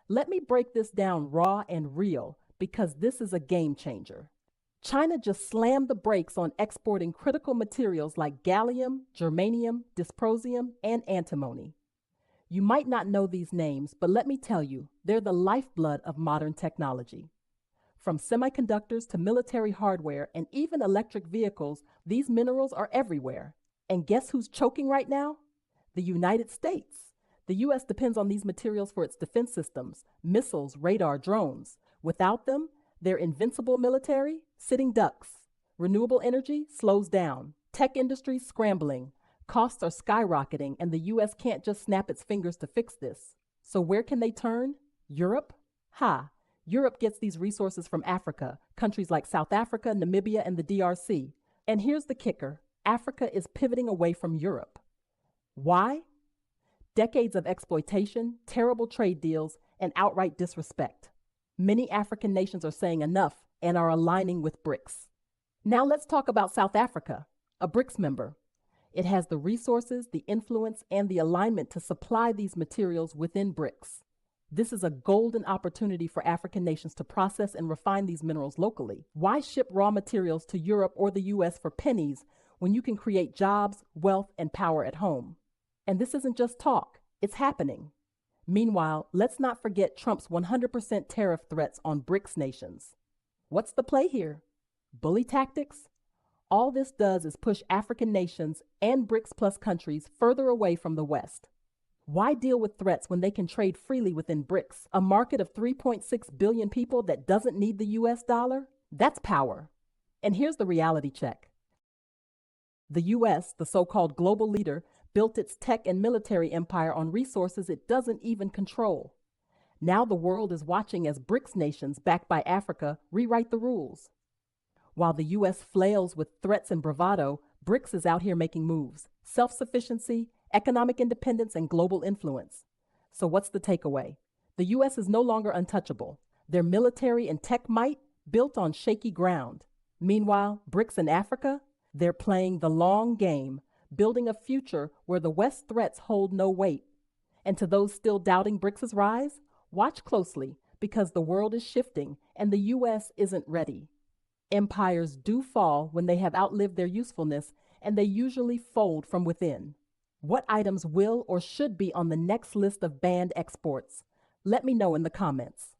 Let me break this down raw and real because this is a game changer. China just slammed the brakes on exporting critical materials like gallium, germanium, dysprosium, and antimony. You might not know these names, but let me tell you, they're the lifeblood of modern technology. From semiconductors to military hardware and even electric vehicles, these minerals are everywhere. And guess who's choking right now? The United States. The U.S. depends on these materials for its defense systems, missiles, radar, drones. Without them, their invincible military, sitting ducks. Renewable energy slows down. Tech industry scrambling. Costs are skyrocketing, and the U.S. can't just snap its fingers to fix this. So where can they turn? Europe? Ha! Europe gets these resources from Africa, countries like South Africa, Namibia, and the DRC. And here's the kicker. Africa is pivoting away from Europe. Why? Decades of exploitation, terrible trade deals, and outright disrespect. Many African nations are saying enough and are aligning with BRICS. Now let's talk about South Africa, a BRICS member. It has the resources, the influence, and the alignment to supply these materials within BRICS. This is a golden opportunity for African nations to process and refine these minerals locally. Why ship raw materials to Europe or the US for pennies when you can create jobs, wealth, and power at home? And this isn't just talk, it's happening. Meanwhile, let's not forget Trump's 100% tariff threats on BRICS nations. What's the play here? Bully tactics? All this does is push African nations and BRICS plus countries further away from the West. Why deal with threats when they can trade freely within BRICS, a market of 3.6 billion people that doesn't need the US dollar? That's power. And here's the reality check. The US, the so-called global leader, built its tech and military empire on resources it doesn't even control. Now the world is watching as BRICS nations, backed by Africa, rewrite the rules. While the US flails with threats and bravado, BRICS is out here making moves. Self-sufficiency, economic independence, and global influence. So what's the takeaway? The US is no longer untouchable. Their military and tech might built on shaky ground. Meanwhile, BRICS in Africa, they're playing the long game, building a future where the West's threats hold no weight. And to those still doubting BRICS' rise, watch closely because the world is shifting and the US isn't ready. Empires do fall when they have outlived their usefulness, and they usually fold from within. What items will or should be on the next list of banned exports? Let me know in the comments.